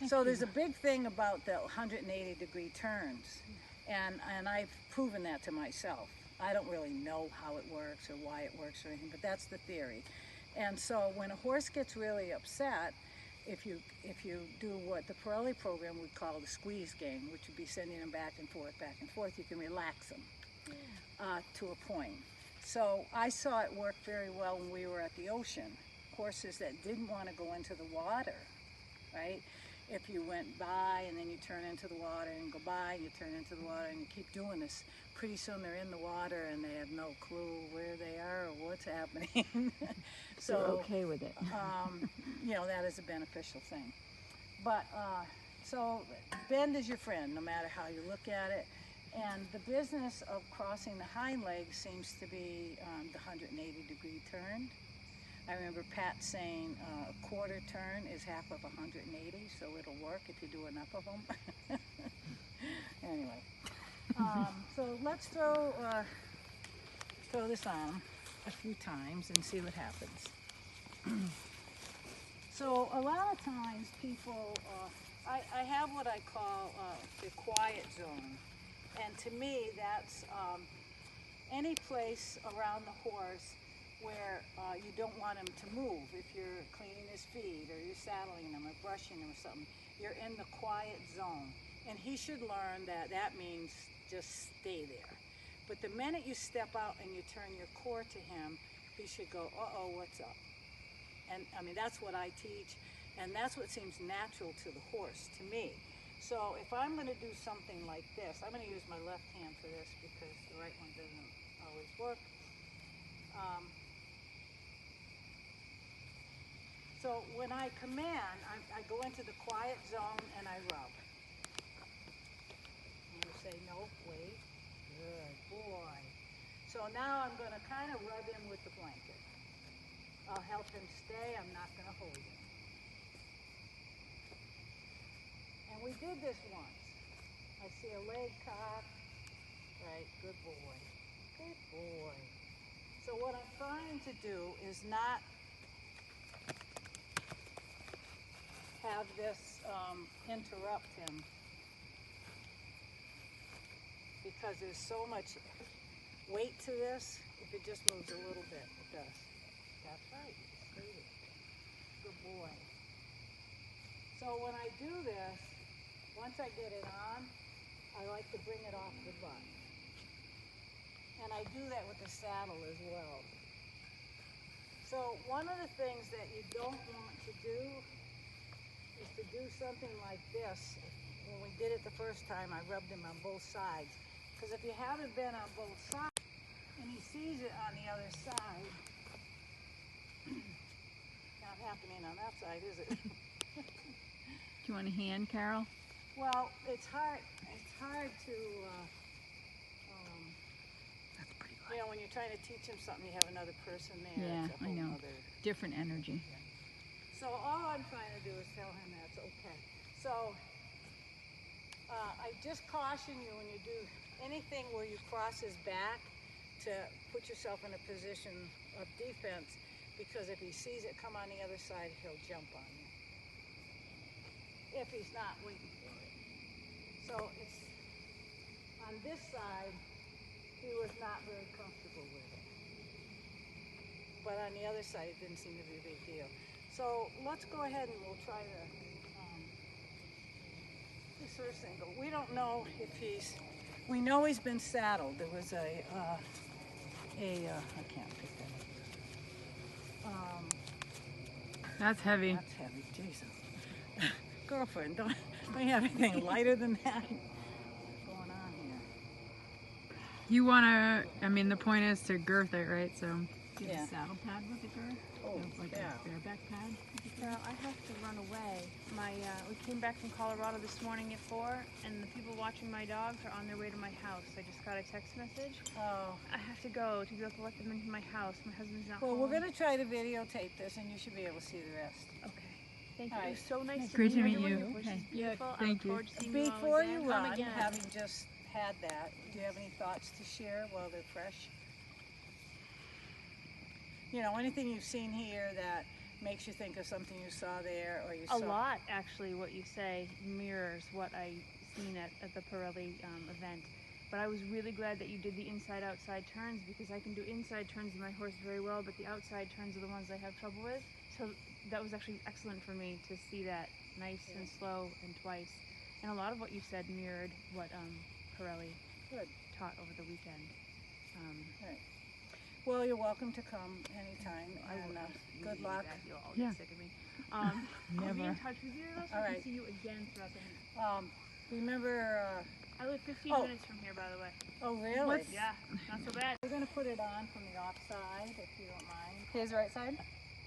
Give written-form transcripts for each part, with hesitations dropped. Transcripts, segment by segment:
So there's a big thing about the 180-degree turns, and I've proven that to myself. I don't really know how it works or why it works or anything, but that's the theory. And so when a horse gets really upset, if you do what the Parelli program would call the squeeze game, which would be sending them back and forth, you can relax them to a point. So I saw it work very well when we were at the ocean. Horses that didn't want to go into the water, right? If you went by and then you turn into the water and go by and you turn into the water and you keep doing this, pretty soon they're in the water and they have no clue where they are or what's happening. So they're okay with it. You know, that is a beneficial thing. But so bend is your friend, no matter how you look at it. And the business of crossing the hind legs seems to be the 180-degree turn. I remember Pat saying a quarter turn is half of 180, so it'll work if you do enough of them. Anyway, so let's throw this on a few times and see what happens. So a lot of times people, I have what I call the quiet zone. And to me, that's any place around the horse where you don't want him to move. If you're cleaning his feet or you're saddling him or brushing him or something, you're in the quiet zone. And he should learn that that means just stay there. But the minute you step out and you turn your core to him, he should go, uh-oh, what's up? And I mean, that's what I teach, and that's what seems natural to the horse, to me. So if I'm going to do something like this, I'm going to use my left hand for this because the right one doesn't always work. So when I command, I go into the quiet zone and I rub. And you say, no, wait, good boy. So now I'm going to kind of rub him with the blanket. I'll help him stay, I'm not going to hold him. And we did this once. I see a leg cock. Right, good boy. Good boy. So what I'm trying to do is not have this interrupt him because there's so much weight to this. If it just moves a little bit, it does. That's right. Stay there. Good boy. So when I do this, once I get it on, I like to bring it off the butt. And I do that with the saddle as well. So one of the things that you don't want to do is to do something like this. When we did it the first time, I rubbed him on both sides. Because if you haven't been on both sides, and he sees it on the other side, not happening on that side, is it? Do you want a hand, Carol? Well, it's hard to, you know, when you're trying to teach him something, you have another person there. Yeah, it's a I whole know. Other... Different energy. So all I'm trying to do is tell him that's okay. So I just caution you when you do anything where you cross his back to put yourself in a position of defense, because if he sees it come on the other side, he'll jump on you. If he's not waiting for it. So it's on this side, he was not very comfortable with it. But on the other side, it didn't seem to be a big deal. So let's go ahead and we'll try this first angle. We don't know if we know he's been saddled. There was I can't pick that up. That's heavy. That's heavy, Jesus. Girlfriend, don't you have anything lighter than that? What's going on here? You want to, I mean, the point is to girth it, right? So, do you Yeah. have a saddle pad with the girth? Oh, like yeah. a bareback pad? Well, I have to run away. We came back from Colorado this morning at 4, and the people watching my dogs are on their way to my house. I just got a text message. Oh. I have to go to be able to let them into my house. My husband's not Well, home. we're going to try to videotape this, and you should be able to see the rest. Okay. Thank you. All It right. was so nice Great to meet everyone. you. Your voice Okay. is beautiful. I Thank look you. forward to seeing you all Before again. you Come run, again. having just had that, do you have any thoughts to share while they're fresh? You know, anything you've seen here that makes you think of something you saw there, or you A saw? lot, actually, what you say mirrors what I seen at the Pirelli event. But I was really glad that you did the inside-outside turns, because I can do inside turns with my horse very well, but the outside turns are the ones I have trouble with. So that was actually excellent for me to see that nice and slow and twice. And a lot of what you said mirrored what Pirelli Good. taught over the weekend. Right. Well, you're welcome to come anytime, and good luck. You'll all Yeah. get sick of me. I'll be in Never. touch with you though, so All I right. can see you again throughout the week. Remember, I live 15 Oh. minutes from here, by the way. oh really? Yeah, not so bad. We're gonna put it on from the offside, if you don't mind. His right side?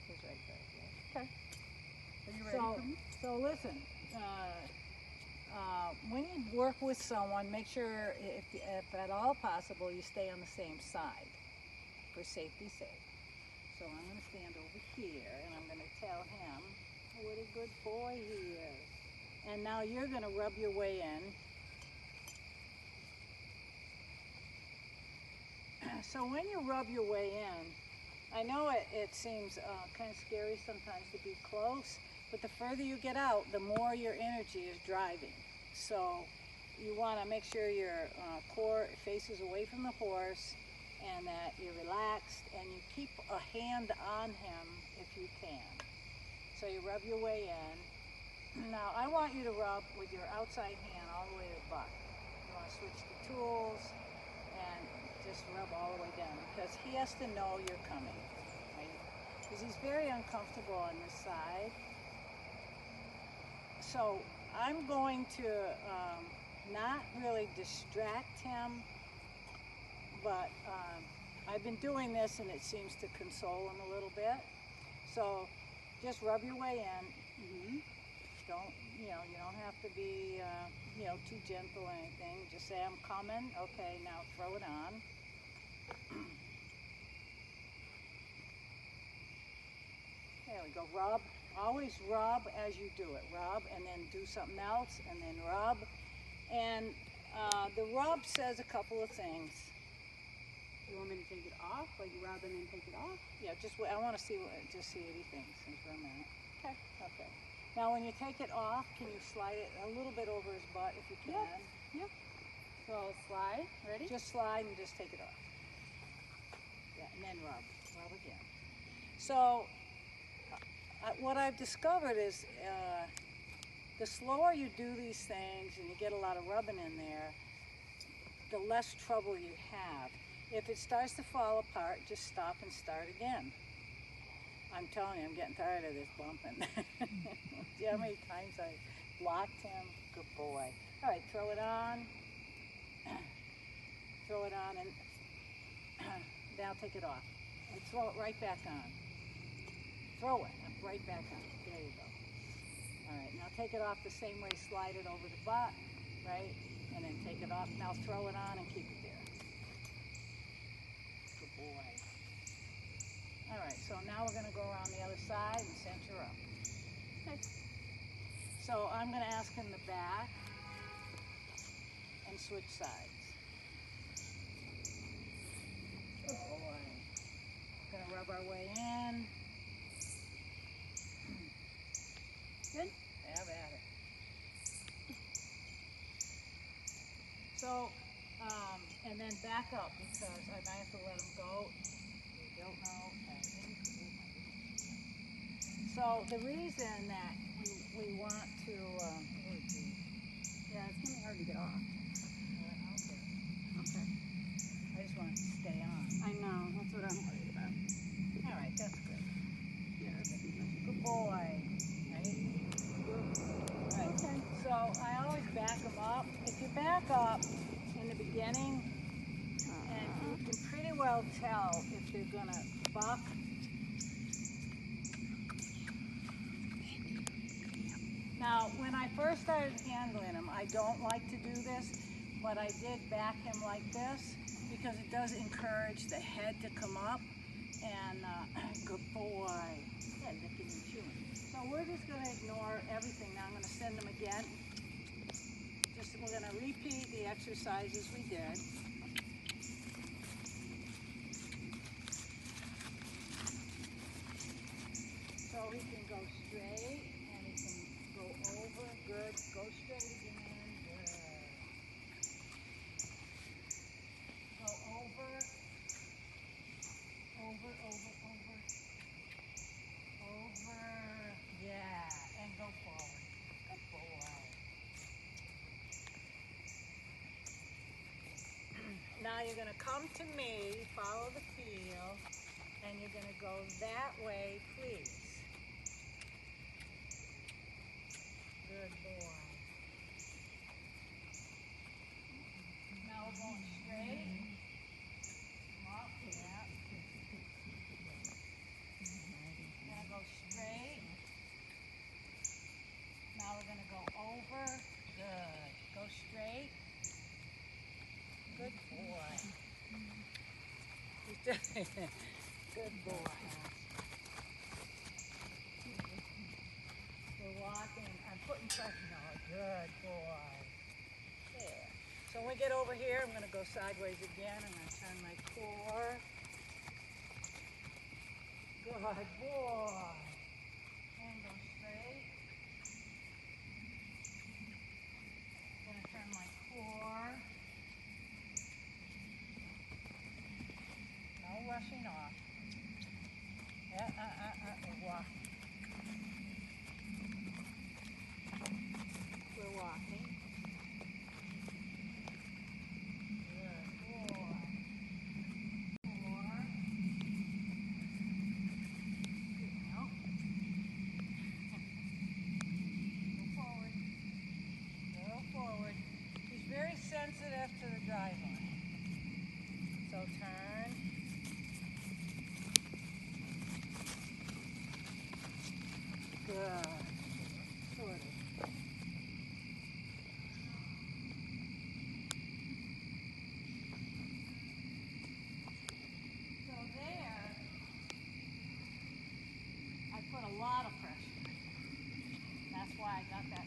His right side, yeah. Okay. Are you ready for me? So listen, when you work with someone, make sure, if at all possible, you stay on the same side for safety's sake. So I'm going to stand over here, and I'm going to tell him what a good boy he is. And now you're going to rub your way in. So when you rub your way in, I know it seems kind of scary sometimes to be close, but the further you get out, the more your energy is driving. So you want to make sure your core faces away from the horse, and that you're relaxed, and you keep a hand on him if you can. So you rub your way in. Now I want you to rub with your outside hand all the way to the butt. You want to switch the tools and just rub all the way down, because he has to know you're coming, right? Because he's very uncomfortable on this side. So I'm going to not really distract him, but I've been doing this and it seems to console him a little bit. So just rub your way in. Don't, you don't have to be, too gentle or anything. Just say, I'm coming. Okay, now throw it on. There we go. Rub. Always rub as you do it. Rub and then do something else and then rub. And the rub says a couple of things. You want me to take it off? Like rub and then take it off? Yeah, I want to see what he thinks for a minute. Okay. Okay. Now when you take it off, can you slide it a little bit over his butt if you can? Yep. So I'll slide. Ready? Just slide and just take it off. Yeah, and then rub. Rub again. So what I've discovered is the slower you do these things and you get a lot of rubbing in there, the less trouble you have. If it starts to fall apart, just stop and start again. I'm telling you, I'm getting tired of this bumping. See how many times I blocked him? Good boy. All right, throw it on. Throw it on, and now take it off. And throw it right back on. Throw it right back on. There you go. All right, now take it off the same way. Slide it over the butt, right? And then take it off. Now throw it on and keep it there. Good boy. All right, so now we're going to go around the other side and center up. Okay. So I'm going to ask him the back and switch sides. Good boy. Going to rub our way in. Good. Have at it. So, and then back up, because I might have to let him go. You don't know. So the reason that we want to, Yeah, it's gonna be hard to get off. okay. I just want it to stay on. I know. That's what I'm worried about. All right, that's good. Yeah. Good boy. Right? Right. Okay. So I always back them up. If you back up in the beginning, and you can pretty well tell if they're gonna buck. Now, when I first started handling him, I don't like to do this, but I did back him like this because it does encourage the head to come up. And good boy. Yeah, licking and chewing. So we're just going to ignore everything. Now I'm going to send them again. We're going to repeat the exercises we did. So now you're gonna come to me, follow the field, and you're gonna go that way, please. Good boy. Now we're going straight. Come up, yeah. Gonna go straight. Now we're gonna go over. Good. Go straight. Good boy. Good boy. We're walking. I'm putting pressure. No, good boy. There. So when we get over here, I'm going to go sideways again. I'm going to turn my core. Good boy. And go straight. Going to turn my core. No rushing off. We're walking. We're walking. Good boy. 4. No. Go forward. Go forward. He's very sensitive to the drive line. So turn. Good. Sort of. So there, I put a lot of pressure. That's why I got that.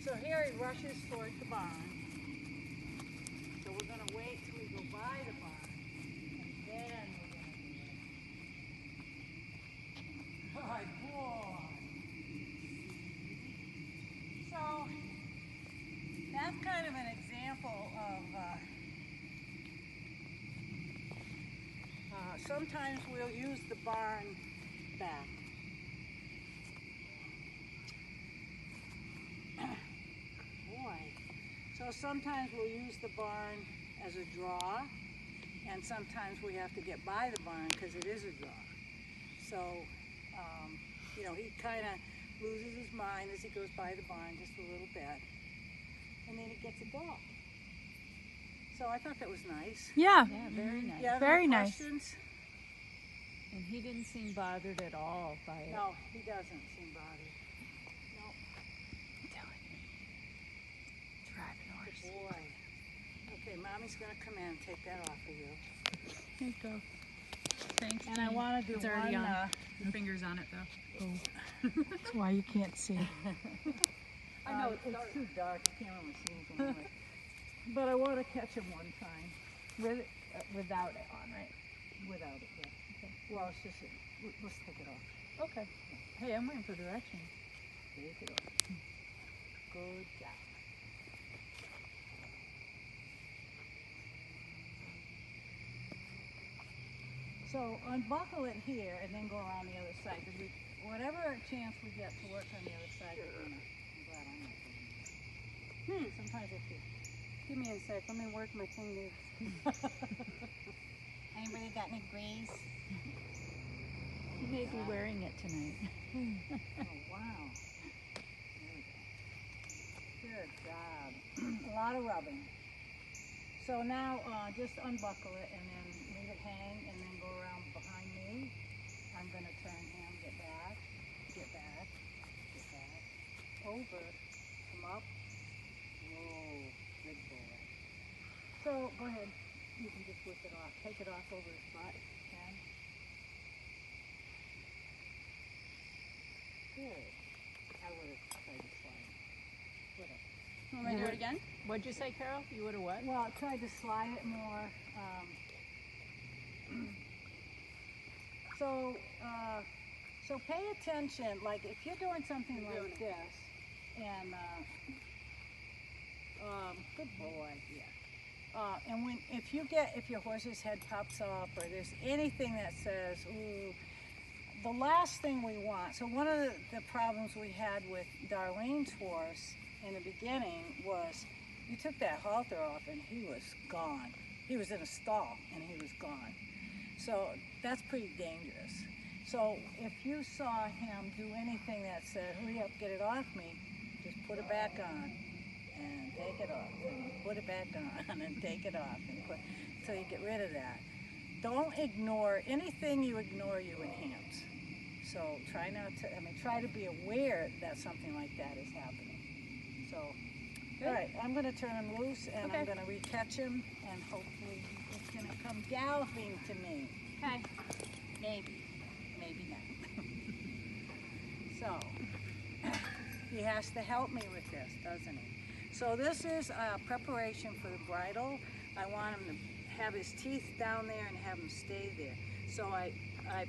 So here he rushes towards the barn. So we're going to wait till we go by the barn, and then we're going to do it. Good boy. So that's kind of an example of sometimes we'll use the barn back. Boy. So sometimes we'll use the barn as a draw, and sometimes we have to get by the barn because it is a draw. So, you know, he kind of loses his mind as he goes by the barn just a little bit, and then he gets a dog. So I thought that was nice. Yeah. Yeah, very nice. Yeah, Very nice. questions? And he didn't seem bothered at all by it. No, he doesn't seem bothered. No. I'm telling you. Driving horse. Good boy. Okay, Mommy's gonna come in and take that off of you. Here you go. Thanks. And I Jean. want to do It's already one. on. Your finger's on it though. That's why you can't see. I know it's too dark. I can't really see anything. Anyway. But I want to catch him one time Without it on, right? without it. Yeah. Okay. Well, it's just let's take it off. Okay. Hey, I'm waiting for directions. Take it off. Good job. So unbuckle it here and then go around the other side. Because whatever chance we get to work on the other side, I'm glad I'm not doing it. Sometimes I feel. Give me a sec. Let me work my fingers. Anybody got any grease? You may be wearing it tonight. Oh, wow. There we go. Good job. A lot of rubbing. So now just unbuckle it and then leave it hang and then go around behind me. I'm going to turn him, get back, get back, get back, over, come up. Whoa, good boy. So go ahead. You can just whip it off. Take it off over his butt. Okay. Good. I would have tried to slide. Would have. You want me to do it again? What'd you say, Carol? You would have what? Well, I tried to slide it more. So pay attention. Like if you're doing something like this, and good boy, yeah. And if your horse's head pops up, or there's anything that says, "Ooh," the last thing we want, so one of the problems we had with Darlene's horse in the beginning was you took that halter off and he was gone. He was in a stall and he was gone. So that's pretty dangerous. So if you saw him do anything that said, hurry up, get it off me, just put it back on and take it off and put it back on and take it off and put, until you get rid of that. Don't ignore, anything you ignore you enhance. So try not to, try to be aware that something like that is happening. So, all right, I'm gonna turn him loose and I'm gonna recatch him and hopefully he's gonna come galloping to me. Okay. Maybe, maybe not. So, he has to help me with this, doesn't he? So this is a preparation for the bridle. I want him to have his teeth down there and have him stay there. So I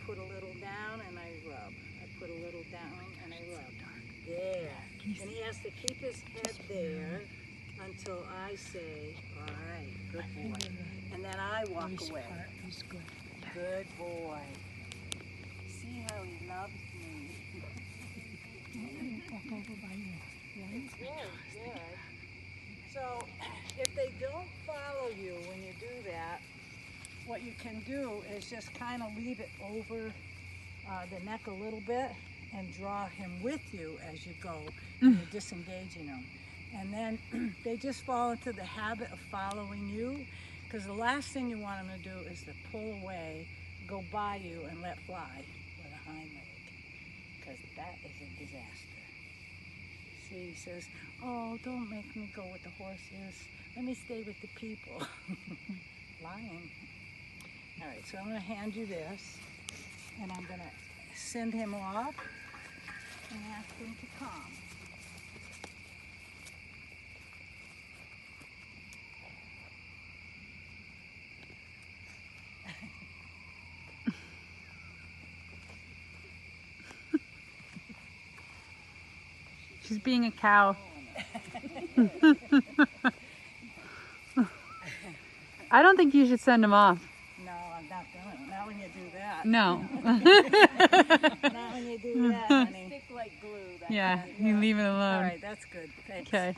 put a little down and I rub. I put a little down and I rub. There. And he has to keep his head there until I say, all right, good boy. And then I walk away. Good boy. See how he loves me. It's good, good. So if they don't follow you when you do that, what you can do is just kind of leave it over the neck a little bit and draw him with you as you go, and you're disengaging them. And then they just fall into the habit of following you, because the last thing you want them to do is to pull away, go by you, and let fly with a hind leg, because that is a disaster. See, he says, oh, don't make me go with the horses. Let me stay with the people. Lying. All right, so I'm going to hand you this, and I'm going to send him off and ask him to come. She's being a cow. I don't think you should send him off. No, I'm not going to. Not when you do that. No. Not when you do that, honey. Stick like glue. That Yeah, kind. you leave it alone. All right, that's good. Thanks. Okay.